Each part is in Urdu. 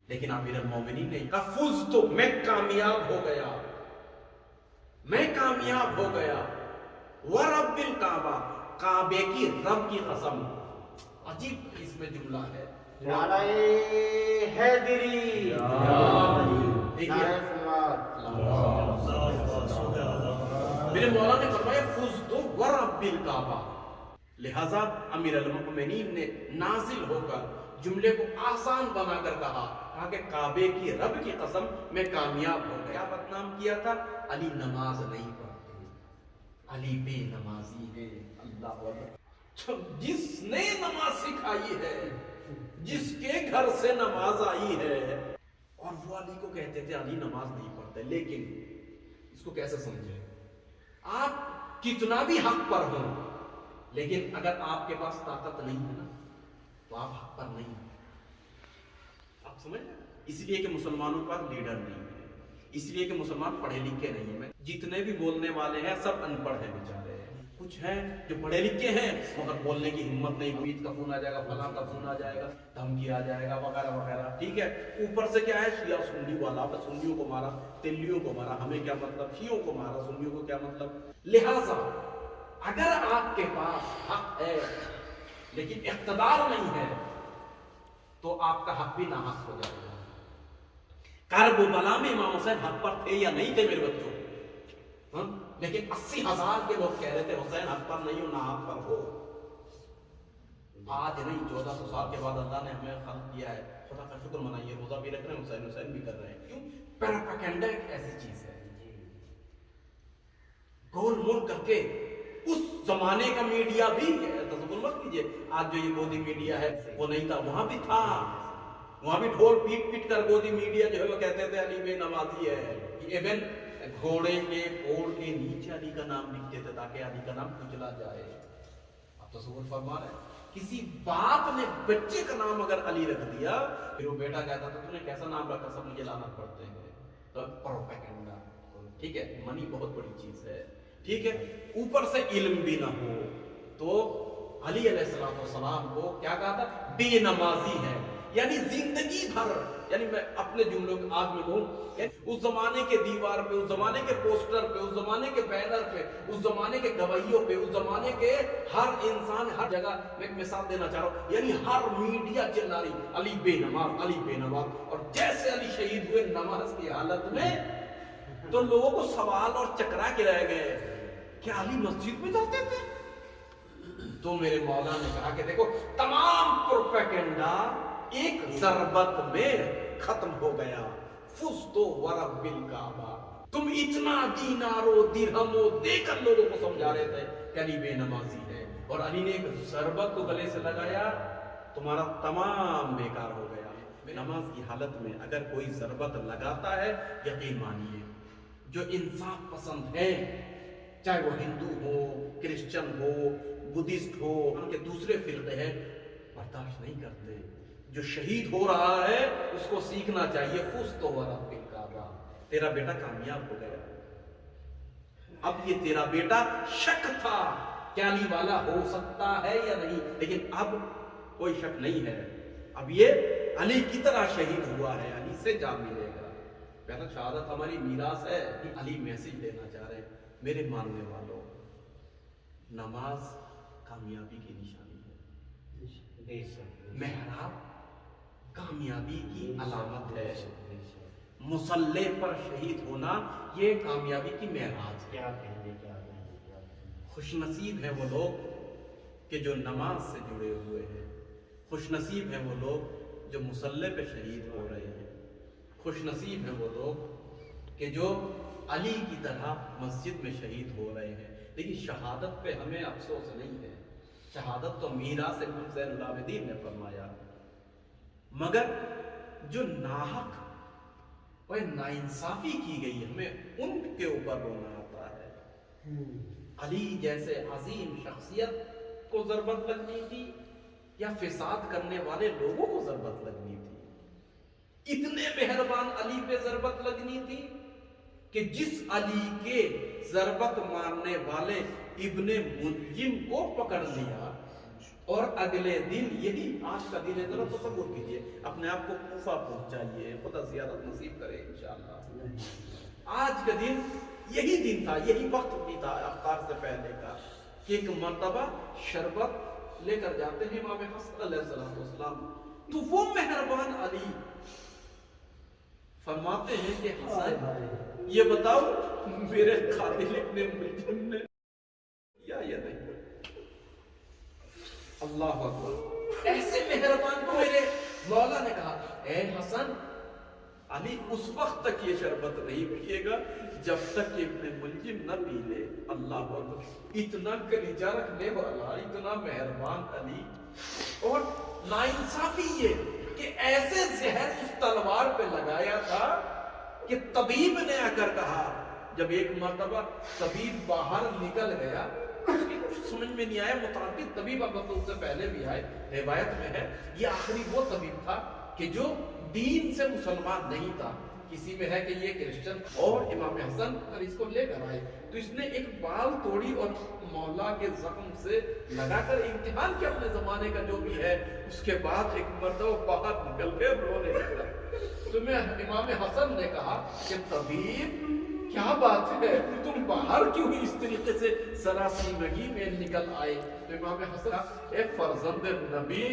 لیکن امیر المومنین نے کہا فز تو میں کامیاب ہو گیا، میں کامیاب ہو گیا، ورب الکعبہ، کعبے کی رب کی قسم۔ عجیب اس میں جملہ ہے، نعرہ حیدری، دیکھیے میرے مولا نے فرمایا فز تو ورب الکعبہ، لہذا امیر المؤمنین نے نازل ہو کر جملے کو آسان بنا کر کہا کہ کعبے کی رب کی قسم میں کامیاب ہو گیا۔ بدنام کیا تھا علی نماز نہیں پڑھتے، علی بے نمازی ہے، اللہ اکبر۔ جس نے نماز سکھائی ہے، جس کے گھر سے نماز آئی ہے، اور وہ علی کو کہتے تھے علی نماز نہیں پڑھتے۔ لیکن اس کو کیسے سمجھے؟ آپ کتنا بھی حق پر ہوں، لیکن اگر آپ کے پاس طاقت نہیں ہے نا تو آپ حق پر نہیں ہیں۔ آپ سمجھ رہے ہیں؟ اس لیے کہ مسلمانوں پر لیڈر نہیں ہے، اس لیے کہ مسلمان پڑھے لکھے نہیں ہیں۔ جتنے بھی بولنے والے ہیں سب ان پڑھ ہیں بیچارے، کچھ ہیں جو پڑھے لکھے ہیں مگر بولنے کی ہمت نہیں ہوئی، کا فون آ جائے گا، فلاں کا فون آ جائے گا، دھمکی آ جائے گا وغیرہ وغیرہ، ٹھیک ہے۔ اوپر سے کیا ہے شیعہ سنی والا، سنیوں کو مارا، تلیوں کو مارا، ہمیں کیا مطلب، شیعوں کو مارا، سنیوں کو کیا مطلب۔ لہٰذا اگر آپ کے پاس حق ہے لیکن اقتدار نہیں ہے تو آپ کا حق بھی ناحق ہو جائے گا۔ کربلا میں امام حسین حق پر تھے یا نہیں تھے میرے بچوں؟ لیکن 80,000 کے لوگ کہہ رہے تھے حسین حق پر نہیں ہو، ناحق پر ہو۔ آج نہیں 1400 سال کے بعد اللہ نے ہمیں خلق کیا ہے، خدا کا شکر منائیے، روزہ بھی رکھ رہے ہیں، حسین حسین بھی کر رہے ہیں۔ کیوں؟ پروپیگنڈا ایک ایسی چیز ہے، گول مول کر کے اس زمانے کا میڈیا بھی ہے، تصور مت کیجئے آج جو یہ گودی میڈیا ہے وہ نہیں تھا، وہاں بھی تھا، وہاں بھی ڈھول پیٹ پیٹ کر گودی میڈیا جو ہے وہ کہتے تھے علی بے نمازی ہے۔ ایون گھوڑے کے پھوڑ کے نیچے علی کا نام لکھتے تھے تاکہ علی کا نام کچلا جائے۔ آپ تصور فرما رہے ہیں، کسی باپ نے بچے کا نام اگر علی رکھ دیا پھر وہ بیٹا کہتا تھا تو نے کیسا نام رکھا، سب مجھے لعنت پڑھتے ہیں۔ تو پروپیگنڈا، ٹھیک ہے، منی بہت بڑی چیز ہے، ٹھیک ہے۔ اوپر سے علم بھی نہ ہو تو علی علیہ السلام کو کیا کہا تھا؟ بے نمازی ہے، یعنی زندگی بھر، یعنی میں اپنے جملوں کے آج میں کہوں اس زمانے کے دیوار پہ، اس زمانے کے پوسٹر پہ، اس زمانے کے بینر پہ، اس زمانے کے گواہیوں پہ، اس زمانے کے ہر انسان ہر جگہ، میں ایک مثال دینا چاہ رہا ہوں، یعنی ہر میڈیا چلا رہی علی بے نماز، علی بے نماز، اور جیسے علی شہید ہوئے نماز کی حالت میں تو لوگوں کو سوال اور چکرا کے رہ گئے کہ علی مسجد میں جاتے تھے؟ تو میرے مولا نے کہا کہ دیکھو تمام پروپیگنڈا ایک ضربت میں ختم ہو گیا، فزتو ورب الکعبہ۔ تم اتنا دینارو درہمو دے کر لوگوں کو سمجھا رہے تھے کہ علی بے نمازی ہے، اور علی نے ایک ضربت کو گلے سے لگایا، تمہارا تمام بیکار ہو گیا۔ نماز کی حالت میں اگر کوئی ضربت لگاتا ہے یقین مانیے جو انصاف پسند ہے، چاہے وہ ہندو ہو، کرسچن ہو، بدھسٹ ہو، ان کے دوسرے فرقے ہیں، برداشت نہیں کرتے۔ جو شہید ہو رہا ہے اس کو سیکھنا چاہیے، فزت ورب الکعبہ، تیرا بیٹا کامیاب ہو گیا۔ اب یہ تیرا بیٹا شک تھا کہ علی والا ہو سکتا ہے یا نہیں، لیکن اب کوئی شک نہیں ہے، اب یہ علی کی طرح شہید ہوا ہے، علی سے جا ملے گا۔ پہلا شہادت ہماری میراث ہے، علی میسج دینا چاہ رہے ہیں میرے ماننے والوں، نماز کامیابی کی نشانی ہے، محراب کامیابی کی علامت ہے، مصلی پر شہید ہونا یہ کامیابی کی معراج ہے۔ خوش نصیب ہیں وہ لوگ کہ جو نماز سے جڑے ہوئے ہیں، خوش نصیب ہیں وہ لوگ جو مصلی پہ شہید ہو رہے ہیں، خوش نصیب ہیں وہ لوگ کہ جو علی کی طرح مسجد میں شہید ہو رہے ہیں۔ لیکن شہادت پہ ہمیں افسوس نہیں ہے، شہادت تو میراث امام زین العابدین نے فرمایا، مگر جو ناحق اور ناانصافی کی گئی ہمیں ان کے اوپر رونا آتا ہے۔ علی جیسے عظیم شخصیت کو ضربت لگنی تھی یا فساد کرنے والے لوگوں کو ضربت لگنی تھی؟ اتنے مہربان علی پہ ضربت لگنی تھی کہ جس علی کے ضربت مارنے والے ابن ملجم کو پکڑ لیا اور اگلے دن یہی آج کا دن ہے، ذرا تصور کیجئے، اپنے آپ کو کوفہ پہنچائیے، خدا زیارت نصیب کرے انشاءاللہ۔ آج کا دن یہی دن تھا، یہی وقت بھی تھا افطار سے پہلے کا، کہ ایک مرتبہ شربت لے کر جاتے ہیں امام حسن علیہ السلام، تو وہ مہربان علی فرماتے ہیں کہ حسن یہ بتاؤ میرے قاتل ابن ملجم نے یا نہیں؟ اللہ اکبر، ایسے مہربان کو میرے مولا نے کہا اے حسن، علی اس وقت تک یہ شربت نہیں پیے گا جب تک کہ ابن ملجم نہ پی لے۔ اللہ اکبر، اتنا کلیجہ رکھنے والا، اتنا مہربان علی، اور ناانصافی یہ کہ ایسے زہر اس تلوار پہ لگایا تھا کہ طبیب نے آ کر کہا، جب ایک مرتبہ طبیب باہر نکل گیا، کچھ سمجھ میں نہیں آیا، متعدد طبیب اب اس سے پہلے بھی آئے، روایت میں ہے یہ آخری وہ طبیب تھا کہ جو دین سے مسلمان نہیں تھا، کسی میں ہے کہ یہ کرسچن، اور امام حسن اس کو لے کر آئے تو اس نے ایک بال توڑی اور مولا کے زخم سے لگا کر امتحان کیا اپنے زمانے کا جو بھی ہے، اس کے بعد ایک مرتبہ باہر نکل کے رونے لگا۔ تو میں امام حسن نے کہا کہ طبیب کیا بات ہے، تم باہر کیوں اس طریقے سے سراسیمگی میں نکل آئے؟ تو امام حسن اے فرزند نبی،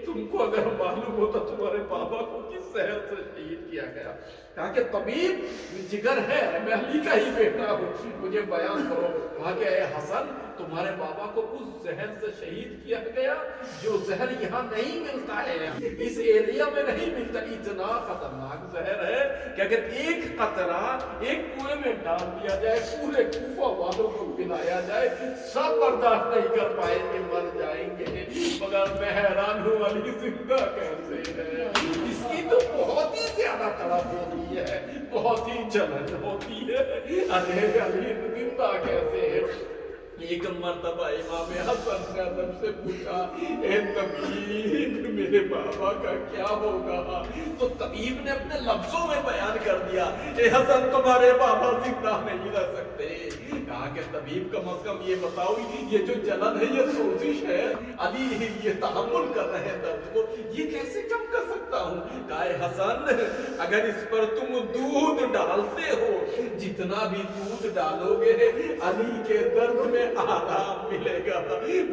تم کو اگر معلوم ہوتا تمہارے بابا کو کس زہر سے شہید کیا گیا؟ کہا کہ طبیب جگر ہے، میں علی کا ہی بیٹا ہوں، مجھے بیان کرو۔ کہا کہ اے حسن، تمہارے بابا کو اس زہر سے شہید کیا گیا جو زہر یہاں نہیں ملتا ہے، اس ایریا میں نہیں ملتا، اتنا خطرناک زہر ہے کہ اگر ایک قطرہ ایک کنویں میں ڈال دیا جائے، پورے کوفہ والوں کو پلایا جائے، سب برداشت نہیں کر پائیں گے، مر جائیں گے۔ مگر میں حیران ہوں علی زندہ کیسے ہے؟ اس کی تو بہت ہی زیادہ تڑپ ہوتی ہے، بہت ہی جلن ہوتی ہے، ارے علی زندہ کیسے ہے؟ ایک مرتبہ امام حسن نے ادب سے پوچھا اے طبیب میرے بابا کا کیا ہوگا؟ تو طبیب نے اپنے لفظوں میں بیان کر دیا اے حسن تمہارے بابا زندہ نہیں رہ سکتے۔ کہا کہ طبیب کم از کم یہ بتاؤ یہ جو جلن ہے، یہ سوزش ہے، علی یہ تحمل کر رہے ہیں درد کو، یہ کیسے کم کر سکتا ہوں؟ کہا اے حسن اگر اس پر تم دودھ ڈالتے ہو، جتنا بھی دودھ ڈالو گے علی کے درد میں آرام ملے گا۔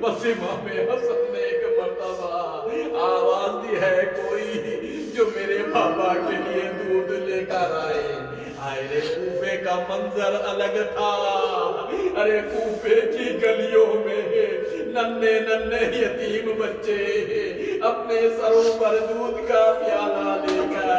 بس امام حسن نے ایک مرتبہ آواز دی ہے کوئی جو میرے بابا کے لیے دودھ لے کر آئے۔ آئے کوفے کا منظر الگ تھا، ارے کوفے کی گلیوں میں ننھے ننھے یتیم بچے اپنے سروں پر دودھ کا پیالہ لے کر،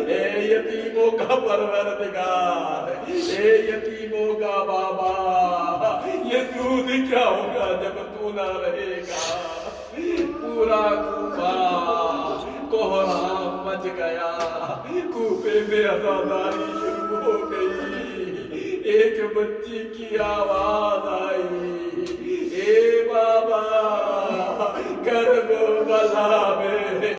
اے یتیموں کا پروردگار، اے یتیموں کا بابا، یہ دودھ کیا ہوگا جب تو نہ رہے گا؟ پورا کوفہ کوہرام مچ گیا، کوفے میں عزاداری شروع ہو گئی، ایک بچی کی آواز آئی اے بابا کربلا میں